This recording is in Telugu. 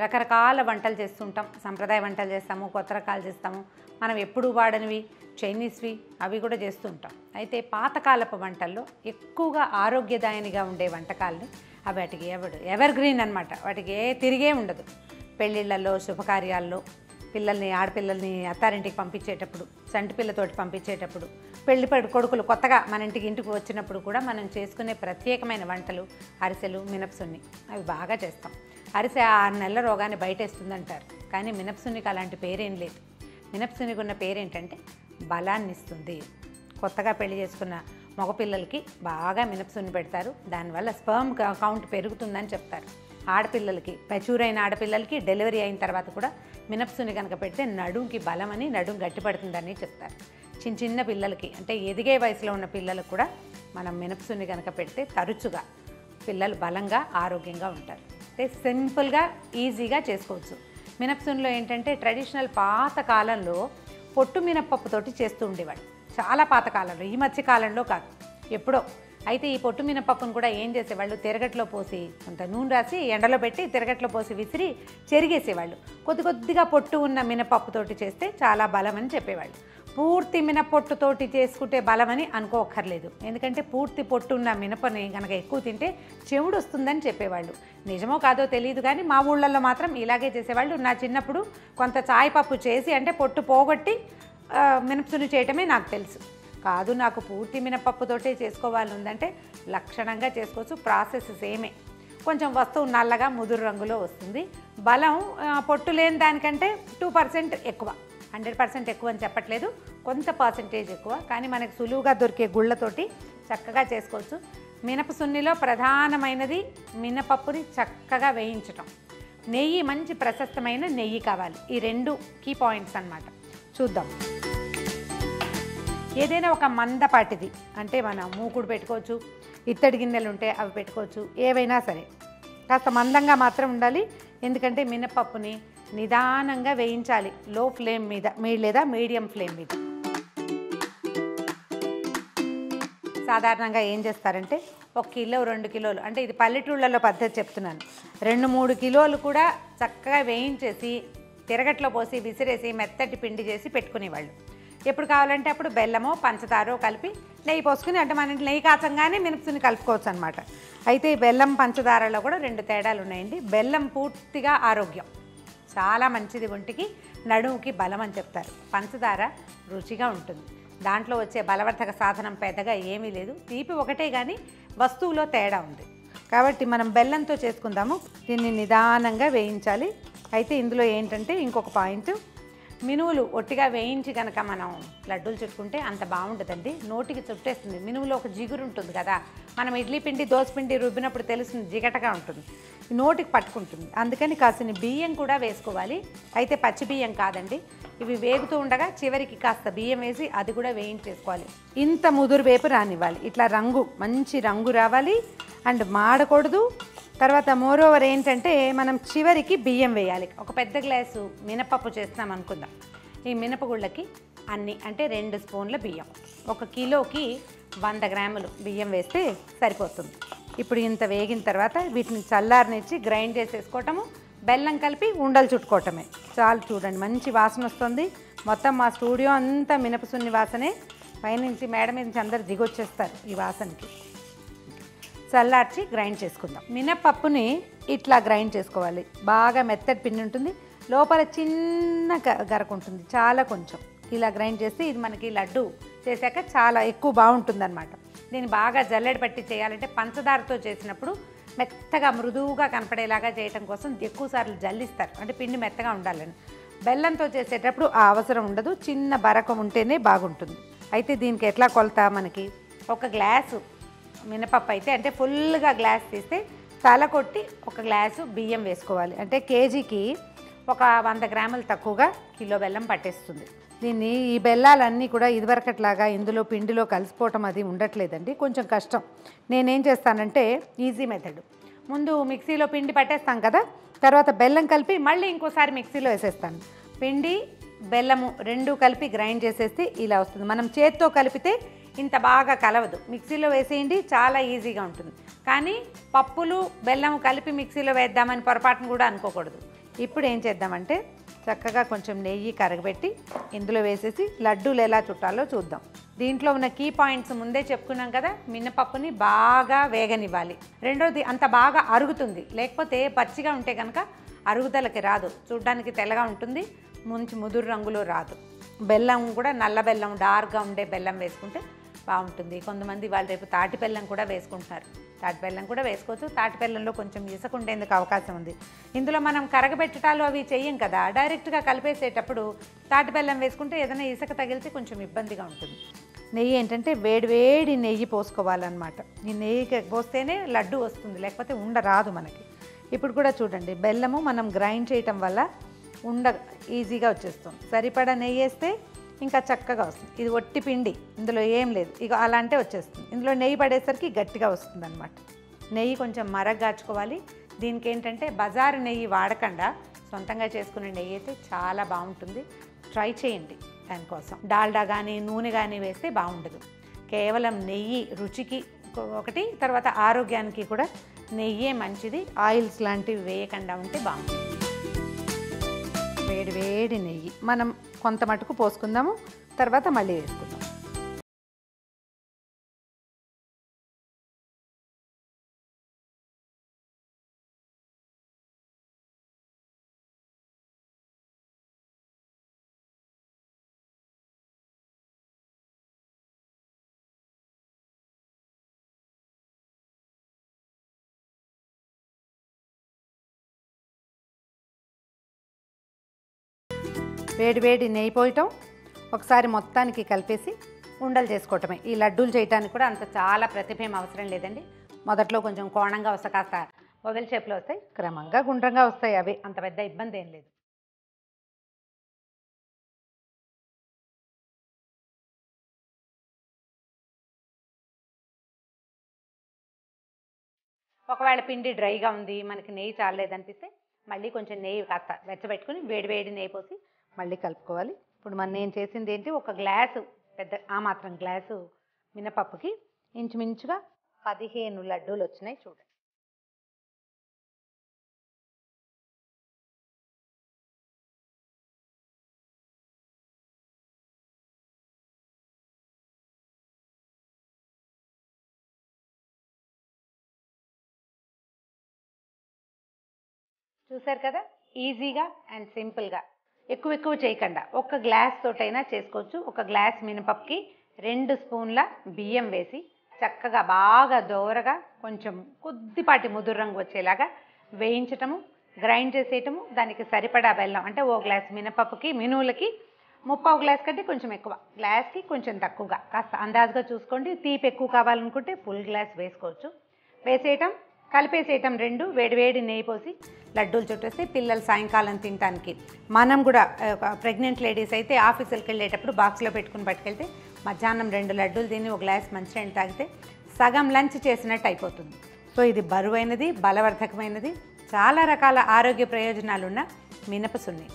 రకరకాల వంటలు చేస్తుంటాం. సంప్రదాయ వంటలు చేస్తాము, కొత్త రకాలు చేస్తాము, మనం ఎప్పుడు వాడనివి చైనీస్వి అవి కూడా చేస్తూ ఉంటాం. అయితే పాతకాలపు వంటల్లో ఎక్కువగా ఆరోగ్యదాయనిగా ఉండే వంటకాలని వాటికి ఎవర్ గ్రీన్ అనమాట. వాటికి తిరిగే ఉండదు. పెళ్ళిళ్ళల్లో, శుభకార్యాల్లో, ఆడపిల్లల్ని అత్తారింటికి పంపించేటప్పుడు, సంటి పిల్లతోటి పంపించేటప్పుడు, పెళ్లి కొడుకులు కొత్తగా మన ఇంటికి వచ్చినప్పుడు కూడా మనం చేసుకునే ప్రత్యేకమైన వంటలు అరిసెలు, మినపసున్ని అవి బాగా చేస్తాం. అరిసె 6 నెలల రోగాన్ని బయటేస్తుందంటారు, కానీ మినపసున్నికి అలాంటి పేరేం లేదు. మినపసున్నికి ఉన్న పేరేంటంటే బలాన్ని ఇస్తుంది. కొత్తగా పెళ్లి చేసుకున్న మగపిల్లలకి బాగా మినపసున్ని పెడతారు. దానివల్ల స్పర్మ్ కౌంట్ పెరుగుతుందని చెప్తారు. ఆడపిల్లలకి, మెచ్యూర్ అయిన ఆడపిల్లలకి డెలివరీ అయిన తర్వాత కూడా మినపసున్ని కనుక పెడితే నడుంకి బలమని, నడుం గట్టిపడుతుందని చెప్తారు. చిన్న పిల్లలకి అంటే ఎదిగే వయసులో ఉన్న పిల్లలకు కూడా మనం మినపసున్ని కనుక పెడితే తరచుగా పిల్లలు బలంగా ఆరోగ్యంగా ఉంటారు. అంటే సింపుల్గా ఈజీగా చేసుకోవచ్చు. మినపసున్నిలో ఏంటంటే ట్రెడిషనల్ పాత కాలంలో పొట్టు మినపప్పుతోటి చేస్తూ ఉండేవాడు. చాలా పాతకాలంలో, ఈ మధ్య కాలంలో కాదు, ఎప్పుడో. అయితే ఈ పొట్టు మినపప్పును కూడా ఏం చేసేవాళ్ళు, తిరగట్లో పోసి కొంత నూనె రాసి ఎండలో పెట్టి తిరగట్లో పోసి విసిరి చెరిగేసేవాళ్ళు. కొద్దిగా పొట్టు ఉన్న మినపప్పుతోటి చేస్తే చాలా బలమని చెప్పేవాళ్ళు. పూర్తి మినపొట్టుతోటి చేసుకుంటే బలమని అనుకోక్కర్లేదు. ఎందుకంటే పూర్తి పొట్టు ఉన్న మినపని కనుక ఎక్కువ తింటే చెవుడు వస్తుందని చెప్పేవాళ్ళు. నిజమో కాదో తెలియదు, కానీ మా ఊళ్ళల్లో మాత్రం ఇలాగే చేసేవాళ్ళు. నా చిన్నప్పుడు కొంత చాయపప్పు చేసి అంటే పొట్టు పోగొట్టి మినపసున్ని చేయటమే నాకు తెలుసు. కాదు, నాకు పూర్తి మినపప్పుతోటే చేసుకోవాలి ఉందంటే లక్షణంగా చేసుకోవచ్చు. ప్రాసెస్ సేమే. కొంచెం వస్తువు నల్లగా ముదురు రంగులో వస్తుంది. బలం పొట్టు లేని దానికంటే 2% ఎక్కువ. 100% ఎక్కువ అని చెప్పట్లేదు, కొంత పర్సెంటేజ్ ఎక్కువ. కానీ మనకు సులువుగా దొరికే గుళ్ళతోటి చక్కగా చేసుకోవచ్చు. మినపసున్నిలో ప్రధానమైనది మినపప్పుని చక్కగా వేయించటం. నెయ్యి, మంచి ప్రశస్తమైన నెయ్యి కావాలి. ఈ 2 కీ పాయింట్స్ అన్నమాట. చూద్దాం. ఏదైనా ఒక మందపాటిది అంటే మనం మూకుడు పెట్టుకోవచ్చు, ఇత్తడి గిన్నెలు ఉంటే అవి పెట్టుకోవచ్చు, ఏవైనా సరే కాస్త మందంగా మాత్రం ఉండాలి. ఎందుకంటే మినపప్పుని నిదానంగా వేయించాలి, లో ఫ్లేమ్ మీద లేదా మీడియం ఫ్లేమ్ మీద. సాధారణంగా ఏం చేస్తారంటే 1 కిలో 2 కిలోలు, అంటే ఇది పల్లెటూళ్ళలో పద్ధతి చెప్తున్నాను, 2-3 కిలోలు కూడా చక్కగా వేయించేసి తిరగట్లో పోసి విసిరేసి మెత్తటి పిండి చేసి పెట్టుకునేవాళ్ళు. ఎప్పుడు కావాలంటే అప్పుడు బెల్లమో పంచదారో కలిపి నెయ్యి పోసుకుని, అంటే మన నెయ్యి కాచంగానే మినపసున్ని కలుపుకోవచ్చు అనమాట. అయితే ఈ బెల్లం పంచదారలో కూడా 2 తేడాలు ఉన్నాయండి. బెల్లం పూర్తిగా ఆరోగ్యం, చాలా మంచిది, ఒంటికి నడుముకి బలం అని చెప్తారు. పంచదార రుచిగా ఉంటుంది, దాంట్లో వచ్చే బలవర్ధక సాధనం పెద్దగా ఏమీ లేదు. తీపి ఒకటే కానీ వస్తువులో తేడా ఉంది. కాబట్టి మనం బెల్లంతో చేసుకుందాము. దీన్ని నిదానంగా వేయించాలి. అయితే ఇందులో ఏంటంటే ఇంకొక పాయింట్, మినువులు ఒట్టిగా వేయించి కనుక మనం లడ్డూలు చుట్టుకుంటే అంత బాగుంటుందండి, నోటికి చుట్టేస్తుంది. మినువులో ఒక జిగురు ఉంటుంది కదా, మనం ఇడ్లీ పిండి దోశ పిండి రుబ్బినప్పుడు తెలుస్తుంది, జిగటగా ఉంటుంది, నోటికి పట్టుకుంటుంది. అందుకని కాసిన బియ్యం కూడా వేసుకోవాలి. అయితే పచ్చి బియ్యం కాదండి, ఇవి వేగుతూ ఉండగా చివరికి కాస్త బియ్యం వేసి అది కూడా వేయించేసుకోవాలి. ఇంత ముదురు వేపు రానివ్వాలి, ఇట్లా రంగు మంచి రంగు రావాలి, అండ్ మాడకూడదు. తర్వాత మోరోవర్ ఏంటంటే మనం చివరికి బియ్యం వేయాలి. ఒక పెద్ద గ్లాసు మినపప్పు చేస్తున్నాం అనుకుందాం. ఈ మినపగుళ్ళకి అన్ని అంటే 2 స్పూన్ల బియ్యం, 1 కిలోకి 100 గ్రాములు బియ్యం వేస్తే సరిపోతుంది. ఇప్పుడు ఇంత వేగిన తర్వాత వీటిని చల్లారనిచ్చి గ్రైండ్ చేసేసుకోవటము, బెల్లం కలిపి ఉండలు చుట్టుకోవటమే చాలు. చూడండి, మంచి వాసన వస్తుంది. మొత్తం మా స్టూడియో అంతా మినపసున్ని వాసనే, పైనుంచి మేడ మీద నుంచి అందరు దిగొచ్చేస్తారు ఈ వాసనకి. చల్లార్చి గ్రైండ్ చేసుకుందాం. మినపప్పుని ఇట్లా గ్రైండ్ చేసుకోవాలి. బాగా మెత్తటి పిండి ఉంటుంది, లోపల చిన్న గరకు ఉంటుంది, చాలా కొంచెం ఇలా గ్రైండ్ చేస్తే ఇది మనకి లడ్డు చేశాక చాలా ఎక్కువ బాగుంటుంది అనమాట. దీన్ని బాగా జల్లెడ పట్టి చేయాలంటే పంచదారతో చేసినప్పుడు మెత్తగా మృదువుగా కనపడేలాగా చేయటం కోసం ఎక్కువసార్లు జల్లిస్తారు, అంటే పిండి మెత్తగా ఉండాలని. బెల్లంతో చేసేటప్పుడు ఆ అవసరం ఉండదు, చిన్న బరకం ఉంటేనే బాగుంటుంది. అయితే దీనికి ఎట్లా కొలత, మనకి 1 గ్లాసు మినపప్పు అయితే అంటే ఫుల్గా గ్లాస్ తీస్తే తల కొట్టి 1 గ్లాసు బియ్యం వేసుకోవాలి. అంటే కేజీకి ఒక 100 గ్రాములు తక్కువగా కిలో బెల్లం పట్టేస్తుంది. దీన్ని ఈ బెల్లాలన్నీ కూడా ఇదివరకట్లాగా ఇందులో పిండిలో కలిసిపోవటం అది ఉండట్లేదండి, కొంచెం కష్టం. నేనేం చేస్తానంటే ఈజీ మెథడ్, ముందు మిక్సీలో పిండి పట్టేస్తాం కదా, తర్వాత బెల్లం కలిపి మళ్ళీ ఇంకోసారి మిక్సీలో వేసేస్తాను. పిండి బెల్లము 2 కలిపి గ్రైండ్ చేసేస్తే ఇలా వస్తుంది. మనం చేత్తో కలిపితే ఇంత బాగా కలవదు, మిక్సీలో వేసేయండి, చాలా ఈజీగా ఉంటుంది. కానీ పప్పులు బెల్లం కలిపి మిక్సీలో వేద్దామని పొరపాటును కూడా అనుకోకూడదు. ఇప్పుడు ఏం చేద్దామంటే చక్కగా కొంచెం నెయ్యి కరగబెట్టి ఇందులో వేసేసి లడ్డూలు ఎలా చుట్టాలో చూద్దాం. దీంట్లో ఉన్న కీ పాయింట్స్ ముందే చెప్పుకున్నాం కదా. మినపప్పుని బాగా వేగనివ్వాలి. రెండోది అంత బాగా అరుగుతుంది, లేకపోతే పచ్చిగా ఉంటే కనుక అరుగుదలకి రాదు, చూడ్డానికి తెల్లగా ఉంటుంది, మంచి ముదురు రంగులో రాదు. బెల్లం కూడా నల్ల బెల్లం, డార్క్గా ఉండే బెల్లం వేసుకుంటే బాగుంటుంది. కొంతమంది వాళ్ళు రేపు తాటి బెల్లం కూడా వేసుకుంటున్నారు. తాటి బెల్లం కూడా వేసుకోవచ్చు. తాటి బెల్లంలో కొంచెం ఇసుక ఉండేందుకు అవకాశం ఉంది. ఇందులో మనం కరగబెట్టటాలు అవి చెయ్యం కదా, డైరెక్ట్గా కలిపేసేటప్పుడు తాటి బెల్లం వేసుకుంటే ఏదైనా ఇసుక తగిలితే కొంచెం ఇబ్బందిగా ఉంటుంది. నెయ్యి ఏంటంటే వేడి నెయ్యి పోసుకోవాలన్నమాట. ఈ నెయ్యి పోస్తేనే లడ్డు వస్తుంది, లేకపోతే ఉండరాదు మనకి. ఇప్పుడు కూడా చూడండి, బెల్లము మనం గ్రైండ్ చేయటం వల్ల ఈజీగా వచ్చేస్తుంది. సరిపడా నెయ్యి వేస్తే ఇంకా చక్కగా వస్తుంది. ఇది ఒట్టి పిండి, ఇందులో ఏం లేదు, ఇక అలా అంటే వచ్చేస్తుంది. ఇందులో నెయ్యి పడేసరికి గట్టిగా వస్తుంది అనమాట. నెయ్యి కొంచెం మరగ్గాచుకోవాలి. దీనికి ఏంటంటే బజారు నెయ్యి వాడకుండా సొంతంగా చేసుకునే నెయ్యి అయితే చాలా బాగుంటుంది. ట్రై చేయండి. దానికోసం డాల్డా కానీ నూనె కానీ వేస్తే బాగుండదు. కేవలం నెయ్యి రుచికి ఒకటి, తర్వాత ఆరోగ్యానికి కూడా నెయ్యే మంచిది. ఆయిల్స్ లాంటివి వేయకుండా ఉంటే బాగుంటుంది. వేడి నెయ్యి మనం కొంత మటుకు పోసుకుందాము, తర్వాత మళ్ళీ వేసుకుందాం. వేడి నెయ్యి పోయటం, ఒకసారి మొత్తానికి కలిపేసి ఉండలు చేసుకోవటమే. ఈ లడ్డూలు చేయడానికి కూడా అంత చాలా ప్రతిభేం అవసరం లేదండి. మొదట్లో కొంచెం కోణంగా వస్తాయి, కాస్త ఓవెల్ షేప్లో వస్తాయి, క్రమంగా గుండ్రంగా వస్తాయి. అవి అంత పెద్ద ఇబ్బంది ఏం లేదు. ఒకవేళ పిండి డ్రైగా ఉంది, మనకి నెయ్యి చాలేదనిపిస్తే మళ్ళీ కొంచెం నెయ్యి కాస్త వెచ్చబెట్టుకుని వేడి నెయ్యి పోసి మళ్ళీ కలుపుకోవాలి. ఇప్పుడు నేను చేసింది ఏంటి, ఒక గ్లాసు పెద్ద ఆ మాత్రం గ్లాసు మినపప్పుకి ఇంచుమించుగా 15 లడ్డూలు వచ్చినాయి చూడండి. చూసారు కదా, ఈజీగా అండ్ సింపుల్గా. ఎక్కువ చేయకుండా ఒక్క గ్లాస్ తోటైనా చేసుకోవచ్చు. ఒక గ్లాస్ మినపప్పుకి 2 స్పూన్ల బియ్యం వేసి చక్కగా బాగా దోరగా కొంచెం కొద్దిపాటి ముదురు రంగు వచ్చేలాగా వేయించటము, గ్రైండ్ చేసేయటము. దానికి సరిపడా బెల్లం, అంటే ఓ గ్లాస్ మినపప్పుకి మినువులకి 3/4 గ్లాస్ కంటే కొంచెం ఎక్కువ, గ్లాస్కి కొంచెం తక్కువగా కాస్త అందాజుగా చూసుకోండి. తీపి ఎక్కువ కావాలనుకుంటే ఫుల్ గ్లాస్ వేసుకోవచ్చు. వేసేయటం, కలిపేసేయటం, 2 వేడి నెయ్యి పోసి లడ్డూలు చుట్టేస్తే పిల్లలు సాయంకాలం తినడానికి. మనం కూడా ప్రెగ్నెంట్ లేడీస్ అయితే ఆఫీసులకు వెళ్ళేటప్పుడు బాక్స్లో పెట్టుకుని పట్టుకెళ్తే మధ్యాహ్నం 2 లడ్డూలు తిని ఒక గ్లాస్ మంచినీళ్ళు తాగితే సగం లంచ్ చేసినట్టు అయిపోతుంది. సో ఇది బరువైనది, బలవర్ధకమైనది, చాలా రకాల ఆరోగ్య ప్రయోజనాలున్న మినప సున్ని.